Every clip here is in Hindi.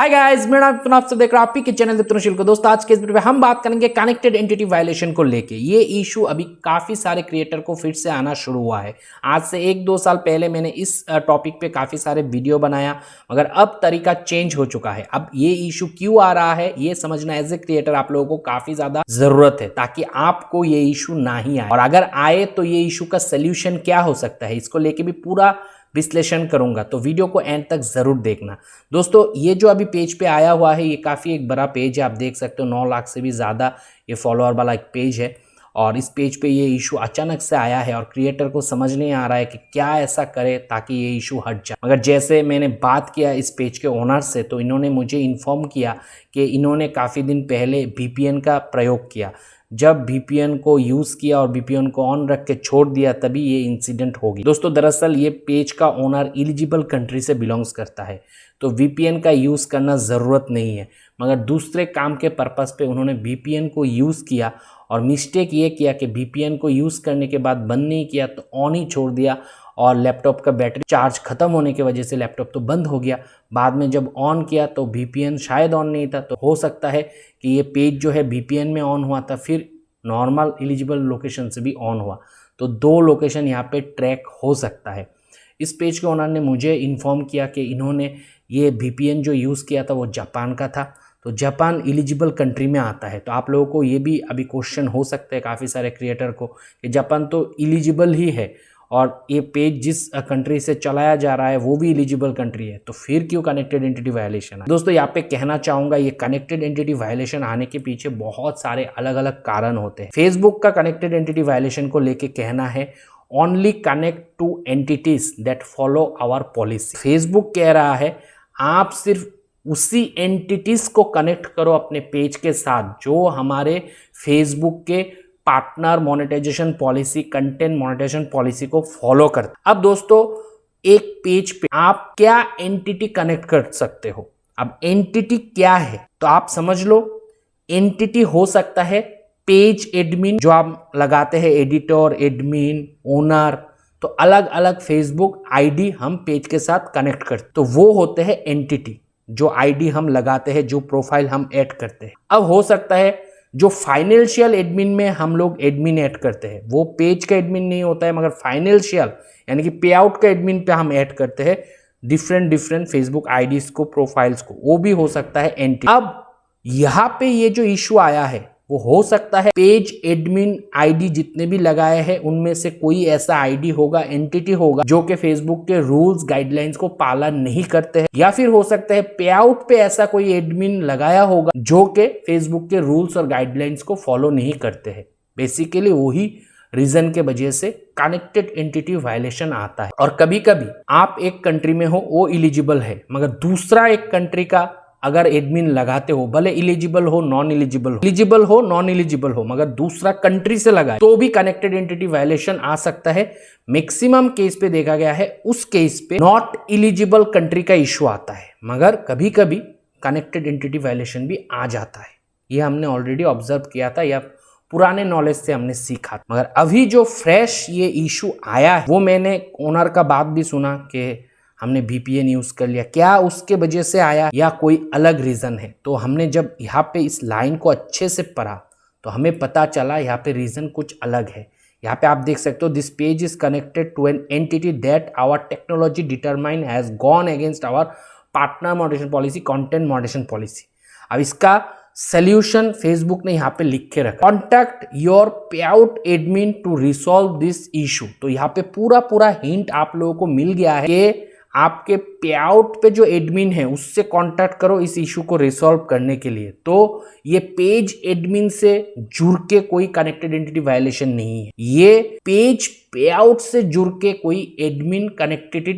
हाय गाइस, मेरा नाम विपिन, आप सब देख रहे हैं आप ही के चैनल विपिन को। दोस्तों, आज के इस वीडियो में हम बात करेंगे कनेक्टेड एंटिटी वायलेशन को लेके। ये इशू अभी काफ़ी सारे क्रिएटर को फिर से आना शुरू हुआ है। आज से 1-2 साल पहले मैंने इस टॉपिक पे काफ़ी सारे वीडियो बनाया, मगर अब तरीका चेंज हो चुका है। अब ये इशू क्यों आ रहा है ये समझना एज ए क्रिएटर आप लोगों को काफ़ी ज़्यादा ज़रूरत है, ताकि आपको ये इशू ना ही आए, और अगर आए तो ये इशू का सोल्यूशन क्या हो सकता है, इसको लेके भी पूरा विश्लेषण करूंगा। तो वीडियो को एंड तक जरूर देखना। दोस्तों, ये जो अभी पेज पे आया हुआ है ये काफ़ी एक बड़ा पेज है, आप देख सकते हो 9 लाख से भी ज़्यादा ये फॉलोअर वाला एक पेज है। और इस पेज पे ये इशू अचानक से आया है और क्रिएटर को समझ नहीं आ रहा है कि क्या ऐसा करे ताकि ये इशू हट जाए। मगर जैसे मैंने बात किया इस पेज के ओनर से, तो इन्होंने मुझे इन्फॉर्म किया कि इन्होंने काफ़ी दिन पहले VPN का प्रयोग किया। जब VPN को यूज़ किया और VPN को ऑन रख के छोड़ दिया, तभी ये इंसिडेंट हो गई। दोस्तों, दरअसल ये पेज का ओनर एलिजिबल कंट्री से बिलोंग्स करता है, तो VPN का यूज़ करना ज़रूरत नहीं है, मगर दूसरे काम के पर्पस पे उन्होंने VPN को यूज़ किया और मिस्टेक ये किया कि VPN को यूज़ करने के बाद बंद नहीं किया, तो ऑन ही छोड़ दिया और लैपटॉप का बैटरी चार्ज ख़त्म होने की वजह से लैपटॉप तो बंद हो गया। बाद में जब ऑन किया तो VPN शायद ऑन नहीं था, तो हो सकता है कि ये पेज जो है VPN में ऑन हुआ था, फिर नॉर्मल एलिजिबल लोकेशन से भी ऑन हुआ, तो 2 लोकेशन यहाँ पे ट्रैक हो सकता है। इस पेज के ओनर ने मुझे इन्फॉर्म किया कि इन्होंने ये VPN जो यूज़ किया था वो जापान का था, तो जापान एलिजिबल कंट्री में आता है। तो आप लोगों को ये भी अभी क्वेश्चन हो सकता है काफ़ी सारे क्रिएटर को कि जापान तो एलिजिबल ही है और ये पेज जिस कंट्री से चलाया जा रहा है वो भी एलिजिबल कंट्री है, तो फिर क्यों कनेक्टेड एंटिटी वायलेशन है। दोस्तों, यहाँ पे कहना चाहूँगा ये कनेक्टेड एंटिटी वायलेशन आने के पीछे बहुत सारे अलग अलग कारण होते हैं। फेसबुक का कनेक्टेड एंटिटी वायलेशन को लेके कहना है only connect to entities that follow our policy. Facebook कह रहा है आप सिर्फ उसी एंटिटीज को कनेक्ट करो अपने पेज के साथ जो हमारे फेसबुक के partner monetization policy, content monetization policy को फॉलो करते। अब दोस्तों, एक पेज पे आप क्या एंटिटी कनेक्ट कर सकते हो। अब एंटिटी क्या है तो आप समझ लो, एंटिटी हो सकता है पेज एडमिन, जो आप लगाते हैं एडिटर, एडमिन, ओनर, तो अलग अलग फेसबुक आईडी हम पेज के साथ कनेक्ट करते, तो वो होते हैं एंटिटी। जो आईडी हम लगाते हैं, जो प्रोफाइल हम ऐड करते हैं। अब हो सकता है जो फाइनेंशियल एडमिन में हम लोग एडमिन ऐड करते हैं, वो पेज का एडमिन नहीं होता है, मगर फाइनेंशियल यानी कि पे आउट का एडमिन पे हम ऐड करते हैं डिफरेंट फेसबुक आईडीज को, प्रोफाइल्स को, वो भी हो सकता है एंटिटी। अब यहाँ पे ये जो इशू आया है वो हो सकता है पेज एडमिन आईडी जितने भी लगाए हैं उनमें से कोई ऐसा आईडी होगा, एंटिटी होगा, जो कि फेसबुक के रूल्स गाइडलाइंस को पालन नहीं करते हैं, या फिर हो सकता है पे आउट पे ऐसा कोई एडमिन लगाया होगा जो कि फेसबुक के रूल्स और गाइडलाइंस को फॉलो नहीं करते हैं। बेसिकली वही रीजन के वजह से कनेक्टेड एंटिटी वायलेशन आता है। और कभी कभी आप एक कंट्री में हो, वो एलिजिबल है, मगर दूसरा एक कंट्री का अगर एडमिन लगाते हो, भले एलिजिबल हो नॉन एलिजिबल हो, मगर दूसरा कंट्री से लगाए तो भी कनेक्टेड एंटिटी वायलेशन आ सकता है। मैक्सिमम केस पे देखा गया है उस केस पे नॉट एलिजिबल कंट्री का इशू आता है, मगर कभी कभी कनेक्टेड एंटिटी वायलेशन भी आ जाता है। ये हमने ऑलरेडी ऑब्जर्व किया था या पुराने नॉलेज से हमने सीखा, मगर अभी जो फ्रेश ये इशू आया है वो मैंने ओनर का बात भी सुना कि हमने VPN यूज़ कर लिया, क्या उसके वजह से आया या कोई अलग रीज़न है। तो हमने जब यहाँ पे इस लाइन को अच्छे से पढ़ा तो हमें पता चला यहाँ पे रीज़न कुछ अलग है। यहाँ पे आप देख सकते हो, this page is connected to an entity that our technology determine has gone against our partner moderation policy, content moderation policy. अब इसका सोल्यूशन फेसबुक ने यहाँ पे लिख के रखा, contact your payout admin to resolve this issue. तो यहाँ पे पूरा हिंट आप लोगों को मिल गया है कि आपके पे आउट पे जो एडमिन है उससे कांटेक्ट करो इस इशू को रिसॉल्व करने के लिए। तो ये पेज एडमिन से जुड़ के कोई कनेक्टेड एंटिटी वायलेशन नहीं है, ये पेज पे आउट से जुड़ के कोई एडमिन कनेक्टेड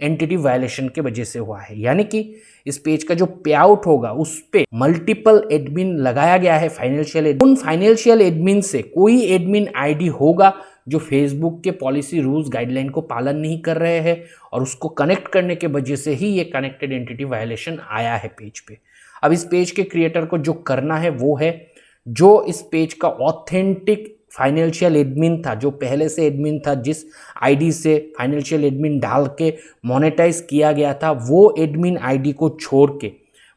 एंटिटी वायलेशन के वजह से हुआ है। यानी कि इस पेज का जो पे आउट होगा उस पे मल्टीपल एडमिन लगाया गया है, फाइनेंशियल उन फाइनेंशियल एडमिन से कोई एडमिन आईडी होगा जो फेसबुक के पॉलिसी रूल्स गाइडलाइन को पालन नहीं कर रहे हैं, और उसको कनेक्ट करने के वजह से ही ये कनेक्टेड एंटिटी वायलेशन आया है पेज पे। अब इस पेज के क्रिएटर को जो करना है वो है, जो इस पेज का ऑथेंटिक फाइनेंशियल एडमिन था, जो पहले से एडमिन था, जिस आईडी से फाइनेंशियल एडमिन डाल के मोनेटाइज किया गया था, वो एडमिन आईडी को छोड़ के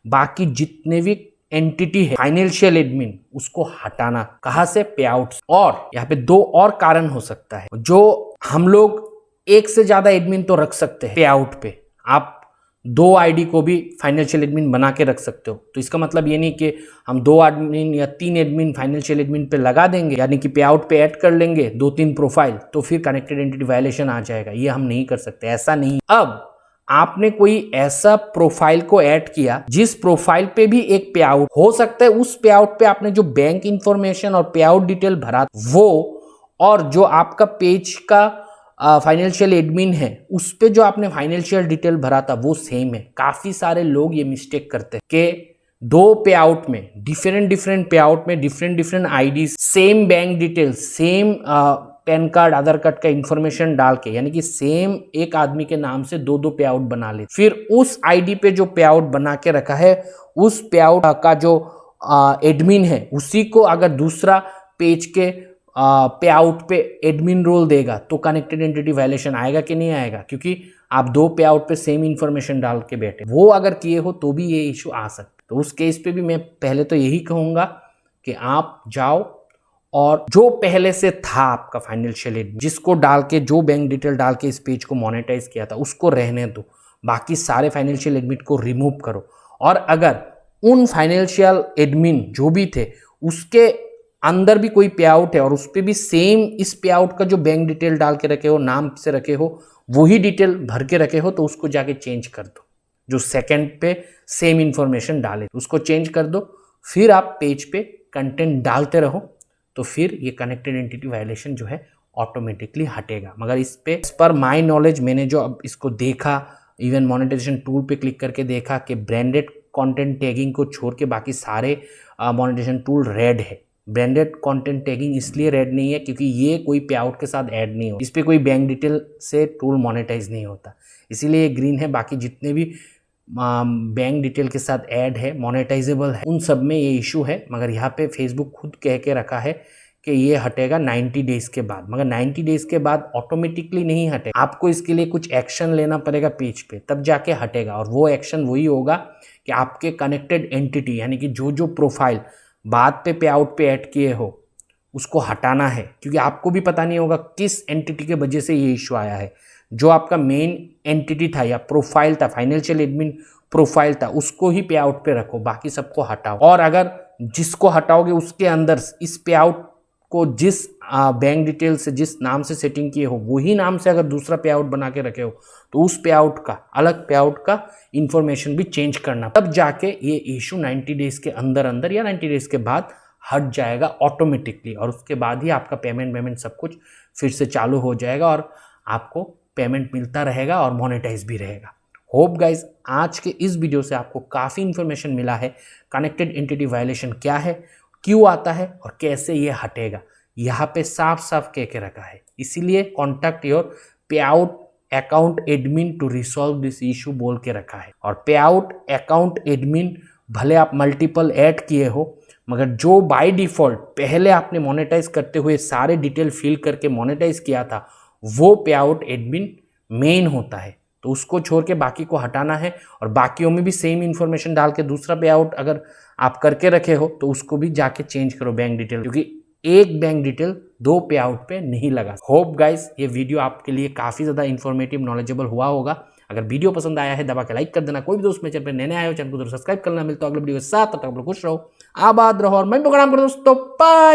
बाकी जितने भी एंटिटी है फाइनेंशियल एडमिन उसको हटाना। कहां से? पे आउट। और यहाँ पे दो और कारण हो सकता है जो हम लोग एक से ज्यादा एडमिन तो रख सकते हैं पे आउट पे। आप दो आईडी को भी फाइनेंशियल एडमिन बना के रख सकते हो। तो इसका मतलब ये नहीं कि हम दो एडमिन या तीन एडमिन फाइनेंशियल एडमिन पे लगा देंगे, यानी कि पे आउट पे ऐड कर लेंगे दो तीन प्रोफाइल, तो फिर कनेक्टेड एंटिटी वायलेशन आ जाएगा। ये हम नहीं कर सकते, ऐसा नहीं। अब आपने कोई ऐसा प्रोफाइल को ऐड किया जिस प्रोफाइल पे भी एक पे आउट हो सकता है, उस पे आउट पे आपने जो बैंक इंफॉर्मेशन और पे आउट डिटेल भरा वो, और जो आपका पेज का फाइनेंशियल एडमिन है उस पे जो आपने फाइनेंशियल डिटेल भरा था वो सेम है। काफी सारे लोग ये मिस्टेक करते हैं कि दो पे आउट में डिफरेंट पे आउट में different ID, same bank detail, same PAN card Aadhaar card का इंफॉर्मेशन डाल के, यानी कि सेम एक आदमी के नाम से दो पे आउट बना ले, फिर उस आईडी पे जो पे आउट बना के रखा है उस पे आउट का जो एडमिन है उसी को अगर दूसरा पेज के पे आउट पे एडमिन रोल देगा तो कनेक्टेड एंटिटी वायलेशन आएगा कि नहीं आएगा? क्योंकि आप दो पे आउट पे सेम इंफॉर्मेशन डाल के बैठे, वो अगर किए हो तो भी ये इशू आ सकता। तो उस केस पे भी मैं पहले तो यही कहूंगा कि आप जाओ और जो पहले से था आपका फाइनेंशियल एडमिन, जिसको डाल के जो बैंक डिटेल डाल के इस पेज को मोनेटाइज किया था उसको रहने दो, बाकी सारे फाइनेंशियल एडमिन को रिमूव करो। और अगर उन फाइनेंशियल एडमिन जो भी थे उसके अंदर भी कोई पे आउट है और उस पर भी सेम इस पे आउट का जो बैंक डिटेल डाल के रखे हो, नाम से रखे हो, वही डिटेल भर के रखे हो, तो उसको जाके चेंज कर दो। जो सेकंड पे सेम इंफॉर्मेशन डाले उसको चेंज कर दो, फिर आप पेज पे कंटेंट डालते रहो, तो फिर ये कनेक्टेड एंटिटी वायलेशन जो है ऑटोमेटिकली हटेगा। मगर इस पर माय नॉलेज, मैंने जो अब इसको देखा, इवन मोनेटाइजेशन टूल पे क्लिक करके देखा कि ब्रांडेड कंटेंट टैगिंग को छोड़ के बाकी सारे मोनेटाइजेशन टूल रेड है। ब्रांडेड कंटेंट टैगिंग इसलिए रेड नहीं है क्योंकि ये कोई पे आउट के साथ ऐड नहीं हो, इस पे कोई बैंक डिटेल से टूल मोनेटाइज नहीं होता, इसीलिए ये ग्रीन है। बाकी जितने भी बैंक डिटेल के साथ ऐड है, मोनेटाइजेबल है, उन सब में ये इशू है। मगर यहाँ पे फेसबुक खुद कह के रखा है कि ये हटेगा 90 डेज के बाद। मगर 90 डेज के बाद ऑटोमेटिकली नहीं हटेगा, आपको इसके लिए कुछ एक्शन लेना पड़ेगा पेज पे, तब जाके हटेगा। और वो एक्शन वही होगा कि आपके कनेक्टेड एंटिटी, यानी कि जो प्रोफाइल बाद पे आउट पे ऐड किए हो उसको हटाना है, क्योंकि आपको भी पता नहीं होगा किस एंटिटी के वजह से ये इशू आया है। जो आपका मेन एंटिटी था या प्रोफाइल था, फाइनेंशियल एडमिन प्रोफाइल था, उसको ही पे आउट पे रखो, बाकी सबको हटाओ। और अगर जिसको हटाओगे उसके अंदर इस पे आउट को जिस बैंक डिटेल से, जिस नाम से सेटिंग किए हो, वही नाम से अगर दूसरा पे आउट बना के रखे हो, तो उस पे आउट का, अलग पे आउट का इंफॉर्मेशन भी चेंज करना, तब जाके ये इशू 90 डेज के अंदर या 90 डेज के बाद हट जाएगा ऑटोमेटिकली। और उसके बाद ही आपका पेमेंट सब कुछ फिर से चालू हो जाएगा और आपको पेमेंट मिलता रहेगा और मोनेटाइज भी रहेगा। होप गाइज आज के इस वीडियो से आपको काफ़ी इन्फॉर्मेशन मिला है कनेक्टेड एंटिटी वायलेशन क्या है, क्यों आता है और कैसे ये हटेगा। यहाँ पे साफ साफ कह के रखा है, इसीलिए contact your payout account admin to resolve this issue बोल के रखा है। और पे आउट अकाउंट एडमिन भले आप मल्टीपल ऐड किए हो, मगर जो बाय डिफॉल्ट पहले आपने मोनेटाइज करते हुए सारे डिटेल फिल करके मोनेटाइज किया था, वो पे आउट एडमिन मेन होता है। तो उसको छोड़ के बाकी को हटाना है। और बाकियों में भी सेम इन्फॉर्मेशन डाल के दूसरा पे आउट अगर आप करके रखे हो तो उसको भी जाके चेंज करो बैंक डिटेल, क्योंकि एक बैंक डिटेल दो पे आउट पे नहीं लगा। होप गाइस ये वीडियो आपके लिए काफ़ी ज़्यादा इन्फॉर्मेटिव, नॉलेजेबल हुआ होगा। अगर वीडियो पसंद आया है दबा के लाइक कर देना। कोई भी दोस्त मेरे चैनल पर नए आए हो चैनल को सब्सक्राइब करना। मिलता है अगले वीडियो के साथ, तब तक आप लोग खुश रहो, आबाद रहो और मैं प्रोग्राम करो दोस्तों। बाय।